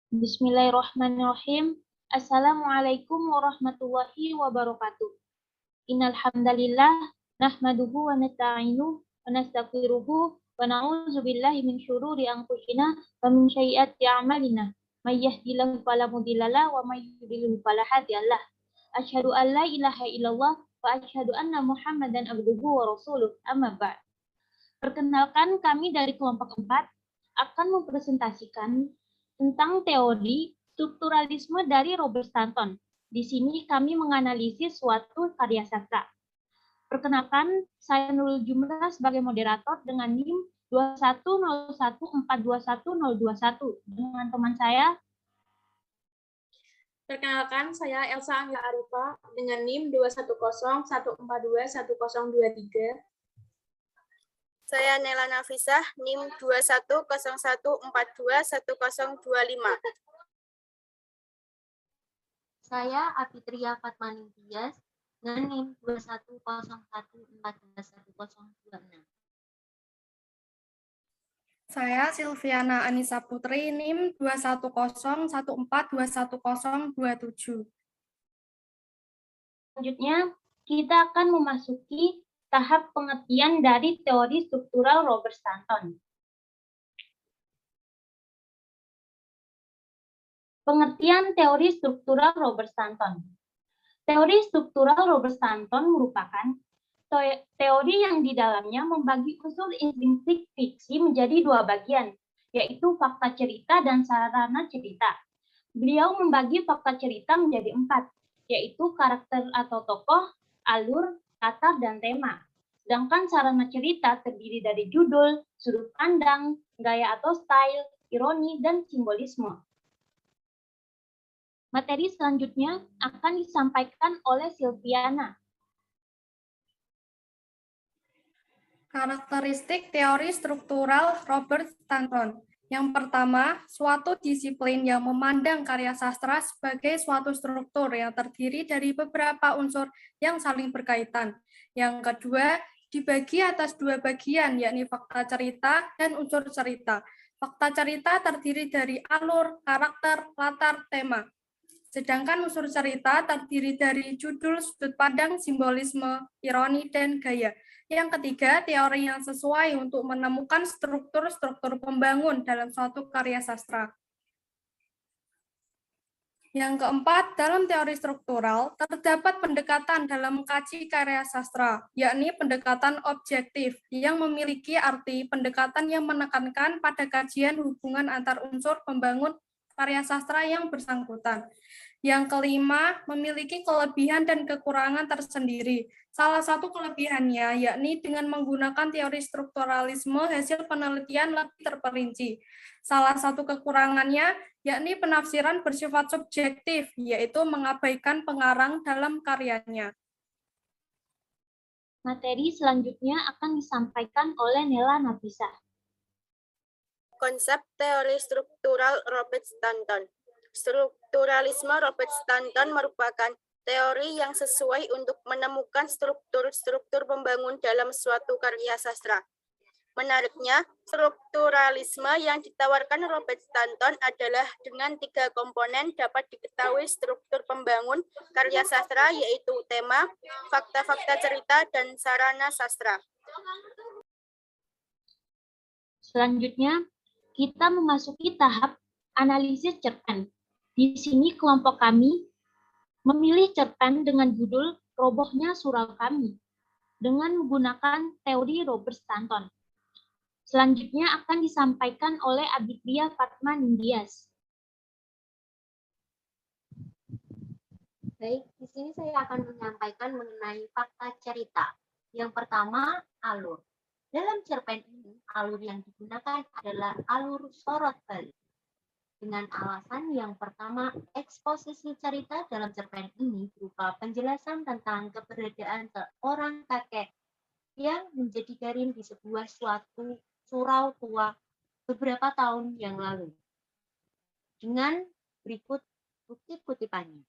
Bismillahirrahmanirrahim. Assalamualaikum warahmatullahi wabarakatuh. Innal hamdalillah nahmaduhu wa nasta'inuhu wa nastaghfiruhu wa na'udzu billahi min syururi anfusina wa min sayyiati a'malina. May yahdihillahu fala mudhillalah wa may yudhlil fala hadiyalah. Asyhadu an la ilaha illallah wa asyhadu anna Muhammadan abduhu wa rasuluh. Amma ba'd. Perkenalkan, kami dari kelompok 4 akan mempresentasikan tentang teori strukturalisme dari Robert Stanton. Di sini kami menganalisis suatu karya sastra. Perkenalkan, saya Nurul Jumlah sebagai moderator dengan NIM 21014210021 dengan teman saya. Perkenalkan, saya Elsa Angga Arifa dengan NIM 21014210023. Saya Nela Nafisah, NIM 2101421025. Saya Apitria Fatmani Tias dengan NIM 2101141126. Saya Silviana Anissa Putri, NIM 21014211027. Selanjutnya, kita akan memasuki tahap pengertian dari teori struktural Robert Stanton. Pengertian teori struktural Robert Stanton. Teori struktural Robert Stanton merupakan teori yang di dalamnya membagi unsur intrinsik fiksi menjadi dua bagian, yaitu fakta cerita dan sarana cerita. Beliau membagi fakta cerita menjadi 4, yaitu karakter atau tokoh, alur, latar, dan tema. Sedangkan sarana cerita terdiri dari judul, sudut pandang, gaya atau style, ironi, dan simbolisme. Materi selanjutnya akan disampaikan oleh Silviana. Karakteristik teori struktural Robert Stanton. Yang pertama, suatu disiplin yang memandang karya sastra sebagai suatu struktur yang terdiri dari beberapa unsur yang saling berkaitan. Yang kedua, dibagi atas dua bagian, yakni fakta cerita dan unsur cerita. Fakta cerita terdiri dari alur, karakter, latar, tema. Sedangkan unsur cerita terdiri dari judul, sudut pandang, simbolisme, ironi, dan gaya. Yang ketiga, teori yang sesuai untuk menemukan struktur-struktur pembangun dalam suatu karya sastra. Yang keempat, dalam teori struktural, terdapat pendekatan dalam mengkaji karya sastra, yakni pendekatan objektif, yang memiliki arti pendekatan yang menekankan pada kajian hubungan antar unsur pembangun karya sastra yang bersangkutan. Yang kelima, memiliki kelebihan dan kekurangan tersendiri. Salah satu kelebihannya yakni dengan menggunakan teori strukturalisme, hasil penelitian lebih terperinci. Salah satu kekurangannya yakni penafsiran bersifat subjektif, yaitu mengabaikan pengarang dalam karyanya. Materi selanjutnya akan disampaikan oleh Nela Nafisah. Konsep teori struktural Robert Stanton. Strukturalisme Robert Stanton merupakan teori yang sesuai untuk menemukan struktur-struktur pembangun dalam suatu karya sastra. Menariknya, strukturalisme yang ditawarkan Robert Stanton adalah dengan 3 komponen dapat diketahui struktur pembangun karya sastra, yaitu tema, fakta-fakta cerita, dan sarana sastra. Selanjutnya, kita memasuki tahap analisis cerpen. Di sini kelompok kami memilih cerpen dengan judul Robohnya Surau Kami dengan menggunakan teori Robert Stanton. Selanjutnya akan disampaikan oleh Abitria Fatma Nindias. Baik, di sini saya akan menyampaikan mengenai fakta cerita. Yang pertama, alur. Dalam cerpen ini, alur yang digunakan adalah alur sorot balik. Dengan alasan yang pertama, eksposisi cerita dalam cerpen ini berupa penjelasan tentang keberadaan seorang kakek yang menjadi garin di sebuah suatu surau tua beberapa tahun yang lalu. Dengan berikut kutip-kutipannya.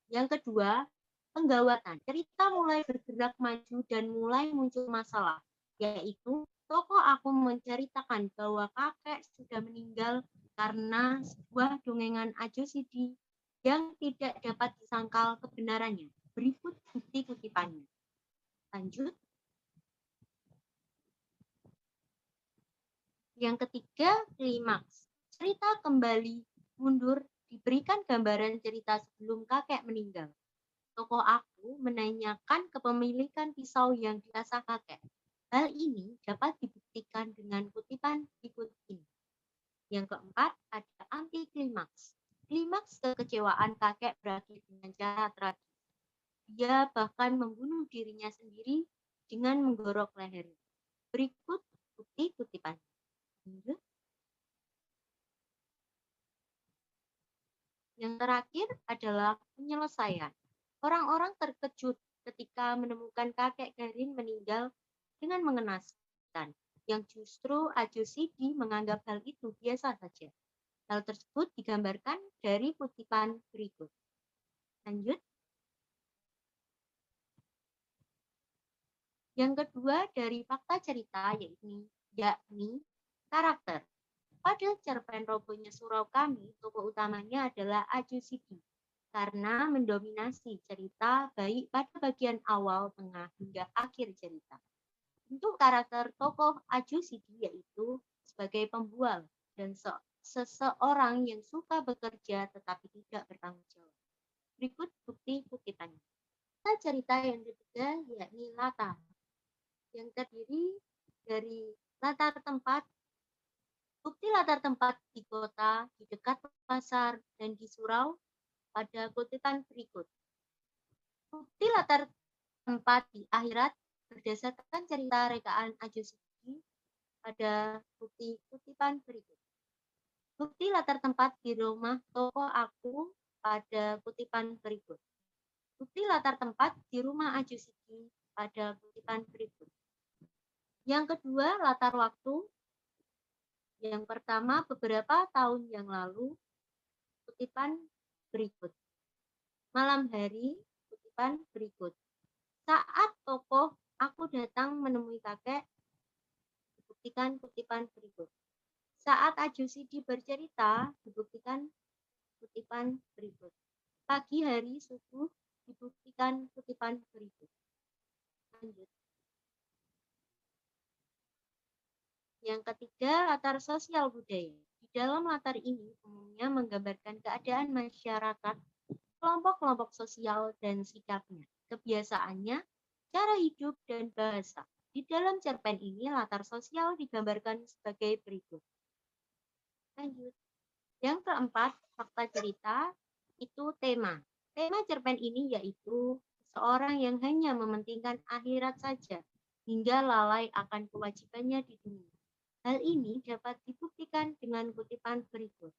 Yang kedua, penggawatan. Cerita mulai bergerak maju dan mulai muncul masalah, yaitu tokoh aku menceritakan bahwa kakek sudah meninggal karena sebuah dongengan Ajo Sidi yang tidak dapat disangkal kebenarannya. Berikut bukti kutipannya. Lanjut. Yang ketiga, klimaks. Cerita kembali mundur diberikan gambaran cerita sebelum kakek meninggal. Tokoh aku menanyakan kepemilikan pisau yang diasah kakek. Hal ini dapat dibuktikan dengan kutipan berikut ini. Yang keempat, ada anti klimaks. Klimaks kekecewaan kakek berakhir dengan cara tragis. Dia bahkan membunuh dirinya sendiri dengan menggorok lehernya. Berikut bukti kutipan. Yang terakhir adalah penyelesaian. Orang-orang terkejut ketika menemukan kakek Garin meninggal dengan mengenaskan, yang justru Ajo Sidi menganggap hal itu biasa saja. Hal tersebut digambarkan dari kutipan berikut. Lanjut. Yang kedua dari fakta cerita yakni karakter. Pada cerpen Robohnya Surau Kami, tokoh utamanya adalah Ajo Sidi karena mendominasi cerita baik pada bagian awal, tengah, hingga akhir cerita. Untuk karakter tokoh Ajo Sidi yaitu sebagai pembual dan seseorang yang suka bekerja tetapi tidak bertanggung jawab. Berikut bukti kutipannya. Cerita yang ketiga yakni latar, yang terdiri dari latar tempat. Bukti latar tempat di kota, di dekat pasar, dan di surau pada kutipan berikut. Bukti latar tempat di akhirat berdasarkan cerita rekaan Ajo Sidi pada bukti kutipan berikut. Bukti latar tempat di rumah tokoh aku pada kutipan berikut. Bukti latar tempat di rumah Ajo Sidi pada kutipan berikut. Yang kedua, latar waktu. Yang pertama, beberapa tahun yang lalu, kutipan berikut. Malam hari, kutipan berikut. Saat tokoh aku datang menemui kakek, dibuktikan kutipan berikut. Saat Ajo Sidi bercerita, dibuktikan kutipan berikut. Pagi hari subuh, dibuktikan kutipan berikut. Lanjut. Yang ketiga, latar sosial budaya. Di dalam latar ini umumnya menggambarkan keadaan masyarakat, kelompok-kelompok sosial, dan sikapnya, kebiasaannya, cara hidup, dan bahasa. Di dalam cerpen ini, latar sosial digambarkan sebagai berikut. Lanjut. Yang keempat, fakta cerita, itu tema. Tema cerpen ini yaitu seorang yang hanya mementingkan akhirat saja, hingga lalai akan kewajibannya di dunia. Hal ini dapat dibuktikan dengan kutipan berikut.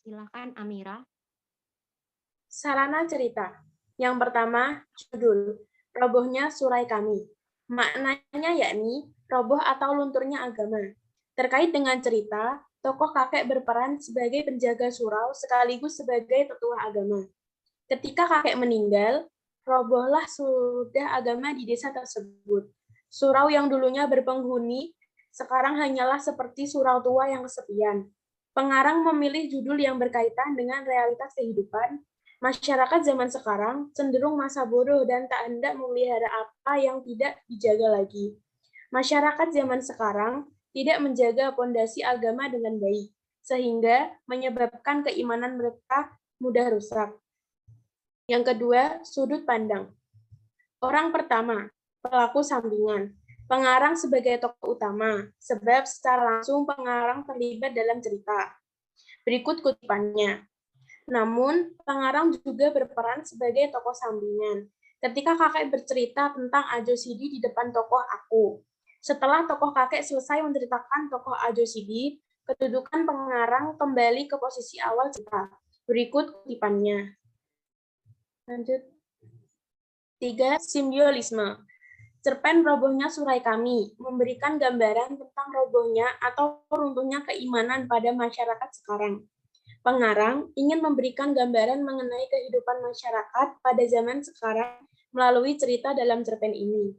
Silakan Amira. Sarana cerita. Yang pertama, judul, Robohnya Surai Kami. Maknanya yakni roboh atau lunturnya agama. Terkait dengan cerita, tokoh kakek berperan sebagai penjaga surau sekaligus sebagai tetua agama. Ketika kakek meninggal, robohlah sudah agama di desa tersebut. Surau yang dulunya berpenghuni, sekarang hanyalah seperti surau tua yang kesepian. Pengarang memilih judul yang berkaitan dengan realitas kehidupan. Masyarakat zaman sekarang cenderung masa bodoh dan tak hendak memelihara apa yang tidak dijaga lagi. Masyarakat zaman sekarang tidak menjaga pondasi agama dengan baik, sehingga menyebabkan keimanan mereka mudah rusak. Yang kedua, sudut pandang. Orang pertama, pelaku sampingan. Pengarang sebagai tokoh utama, sebab secara langsung pengarang terlibat dalam cerita. Berikut kutipannya. Namun, pengarang juga berperan sebagai tokoh sampingan. Ketika kakek bercerita tentang Ajo Sidi di depan tokoh aku. Setelah tokoh kakek selesai menceritakan tokoh Ajo Sidi, kedudukan pengarang kembali ke posisi awal cerita. Berikut kutipannya. Lanjut. 3. Simbiolisme. Cerpen Robohnya Surai Kami memberikan gambaran tentang robohnya atau runtuhnya keimanan pada masyarakat sekarang. Pengarang ingin memberikan gambaran mengenai kehidupan masyarakat pada zaman sekarang melalui cerita dalam cerpen ini.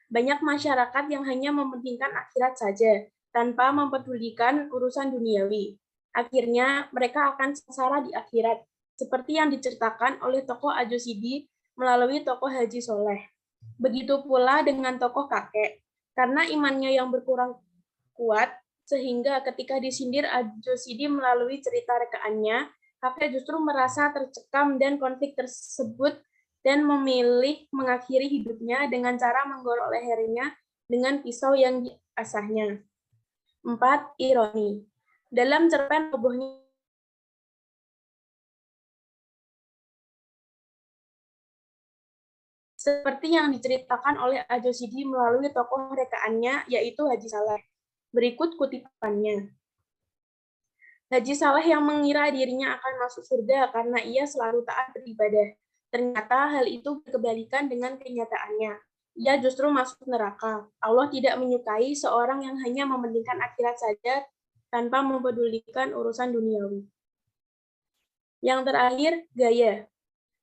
Banyak masyarakat yang hanya mementingkan akhirat saja, tanpa mempedulikan urusan duniawi. Akhirnya, mereka akan sengsara di akhirat, seperti yang diceritakan oleh tokoh Ajosidi melalui tokoh Haji Soleh. Begitu pula dengan tokoh kakek, karena imannya yang berkurang kuat, sehingga ketika disindir Ajosidi melalui cerita rekaannya, kakek justru merasa tercekam dan konflik tersebut dan memilih mengakhiri hidupnya dengan cara menggorok lehernya dengan pisau yang diasahnya. 4. Ironi. Dalam cerpen robohnya seperti yang diceritakan oleh Ajosidi melalui tokoh rekaannya, yaitu Haji Saleh. Berikut kutipannya. Haji Saleh yang mengira dirinya akan masuk surga karena ia selalu taat beribadah. Ternyata hal itu berkebalikan dengan kenyataannya. Ia justru masuk neraka. Allah tidak menyukai seorang yang hanya mementingkan akhirat saja tanpa mempedulikan urusan duniawi. Yang terakhir, gaya.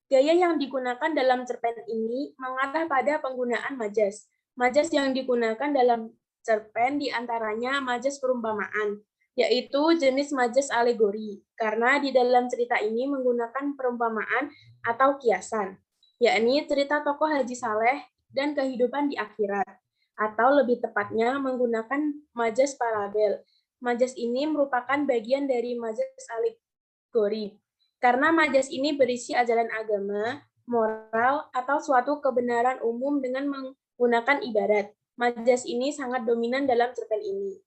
Gaya yang digunakan dalam cerpen ini mengarah pada penggunaan majas. Majas yang digunakan dalam cerpen diantaranya majas perumpamaan, yaitu jenis majas alegori, karena di dalam cerita ini menggunakan perumpamaan atau kiasan, yakni cerita tokoh Haji Saleh dan kehidupan di akhirat, atau lebih tepatnya menggunakan majas parabel. Majas ini merupakan bagian dari majas alegori, karena majas ini berisi ajaran agama, moral, atau suatu kebenaran umum dengan menggunakan ibarat. Majas ini sangat dominan dalam cerpen ini.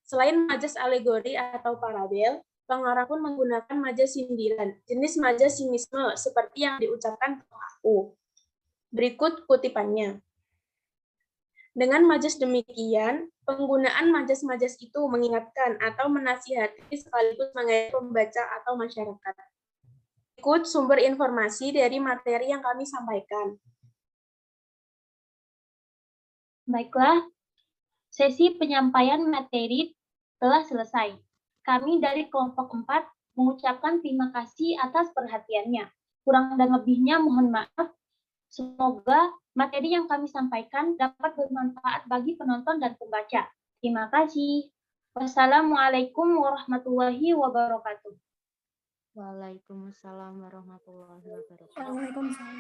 Selain majas alegori atau parabel, pengarang pun menggunakan majas sindiran, jenis majas sinisme seperti yang diucapkan aku. Berikut kutipannya. Dengan majas demikian, penggunaan majas-majas itu mengingatkan atau menasihati sekaligus mengajak pembaca atau masyarakat. Berikut sumber informasi dari materi yang kami sampaikan. Baiklah, sesi penyampaian materi telah selesai. Kami dari kelompok 4 mengucapkan terima kasih atas perhatiannya. Kurang dan lebihnya mohon maaf. Semoga materi yang kami sampaikan dapat bermanfaat bagi penonton dan pembaca. Terima kasih. Wassalamualaikum warahmatullahi wabarakatuh. Waalaikumsalam warahmatullahi wabarakatuh. Waalaikumsalam.